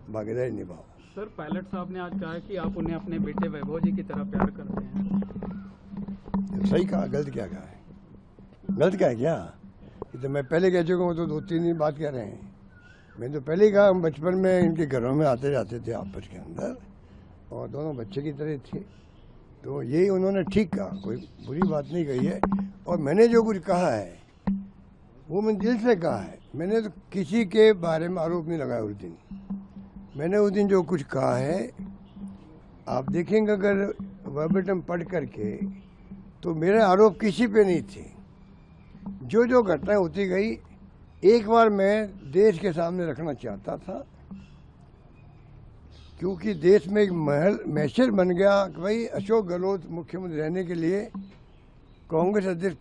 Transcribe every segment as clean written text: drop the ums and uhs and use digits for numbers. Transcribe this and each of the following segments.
भागीदारी निभाओ। Sir, pilot साहब ने आज कहा कि आप उन्हें अपने बेटे वैभव जी की तरह प्यार करते हैं। सही कहा, गलत क्या कहा है? गलत क्या है क्या? ये तो मैं पहले कह चुका हूँ, तो 2-3 दिन बात कर रहे हैं। मैंने तो पहले ही कहा, हम बचपन में इनके घरों में आते जाते थे आपस के अंदर, और दोनों बच्चे की तरह थे। तो यही उन्होंने ठीक कहा, कोई बुरी बात नहीं कही है। और मैंने जो कुछ कहा है वो मैंने दिल से कहा है। मैंने तो किसी के बारे में आरोप नहीं लगाया उस दिन। मैंने उस दिन जो कुछ कहा है, आप देखेंगे अगर वर्बेटम पढ़ करके, तो मेरे आरोप किसी पे नहीं थे। जो जो घटनाएं होती गई, एक बार मैं देश के सामने रखना चाहता था, क्योंकि देश में एक मैसेज बन गया कि भाई अशोक गहलोत मुख्यमंत्री रहने के लिए कांग्रेस अध्यक्ष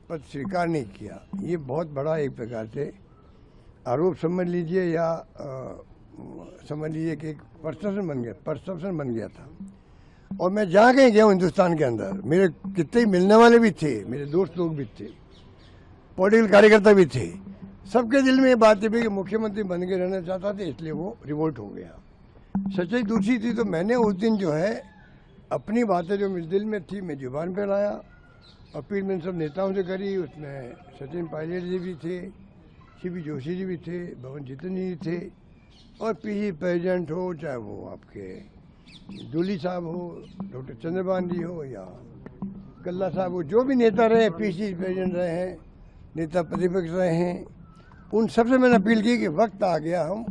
पद स्वीकार नहीं किया। ये बहुत बड़ा एक प्रकार से आरोप समझ लीजिए, या समझ लीजिए कि एक परसेप्शन बन गया था। और मैं जहाँ कहीं गया हूँ हिंदुस्तान के अंदर, मेरे कितने ही मिलने वाले भी थे, मेरे दोस्त लोग भी थे, पॉलिटिकल कार्यकर्ता भी थे, सबके दिल में ये बात थी कि मुख्यमंत्री बन के रहना चाहता था, इसलिए वो रिवोल्ट हो गया। सच्चाई दूसरी थी। तो मैंने उस दिन जो है अपनी बातें जो मेरे दिल में थी, मैं जुबान पे लाया। अपील मैंने सब नेताओं से करी। उसमें सचिन पायलट जी भी थे, सीपी जोशी जी भी थे, भवन जितन जी थे, और पीसी प्रेसिडेंट हो, चाहे वो आपके दूली साहब हो, डॉक्टर चंद्रबान जी हो, या कल्ला साहब हो, जो भी नेता रहे, पीसी प्रेसिडेंट रहे हैं, नेता प्रतिपक्ष रहे हैं, उन सबसे मैंने अपील की कि वक्त आ गया, हम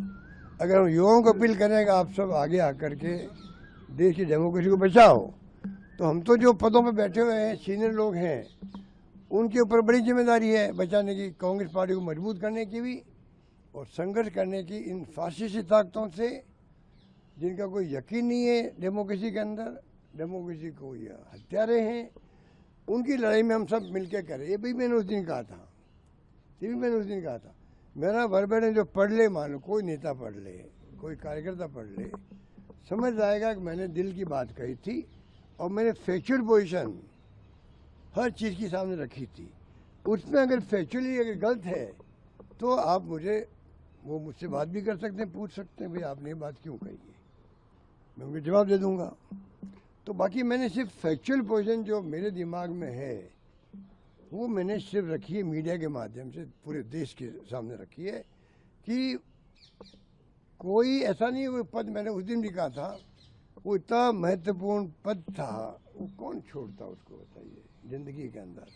अगर हम युवाओं को अपील करें कि आप सब आगे आकर के देश की डेमोक्रेसी को बचाओ, तो हम तो जो पदों पर बैठे हुए हैं, सीनियर लोग हैं, उनके ऊपर बड़ी जिम्मेदारी है बचाने की, कांग्रेस पार्टी को मजबूत करने की भी, और संघर्ष करने की इन फासिस्टी ताकतों से जिनका कोई यकीन नहीं है डेमोक्रेसी के अंदर, डेमोक्रेसी को ये हत्यारे हैं, उनकी लड़ाई में हम सब मिलकर करें। ये भी मैंने उस दिन कहा था। मेरा वर्बेटम जो पढ़ ले, मान लो कोई नेता पढ़ ले, कोई कार्यकर्ता पढ़ ले, समझ जाएगा कि मैंने दिल की बात कही थी, और मैंने फैक्चुअल पोजीशन हर चीज़ की सामने रखी थी। उसमें अगर फैक्चुअली अगर गलत है, तो आप मुझसे बात भी कर सकते हैं, पूछ सकते हैं भाई आपने ये बात क्यों कही है, मैं उनको जवाब दे दूंगा। तो बाकी मैंने सिर्फ फैक्चुअल पोजीशन जो मेरे दिमाग में है, वो मैंने सिर्फ रखी है, मीडिया के माध्यम से पूरे देश के सामने रखी है, कि कोई ऐसा नहीं, वो पद मैंने उस दिन भी कहा था, वो इतना महत्वपूर्ण पद था, वो कौन छोड़ता उसको, बताइए, जिंदगी के अंदर।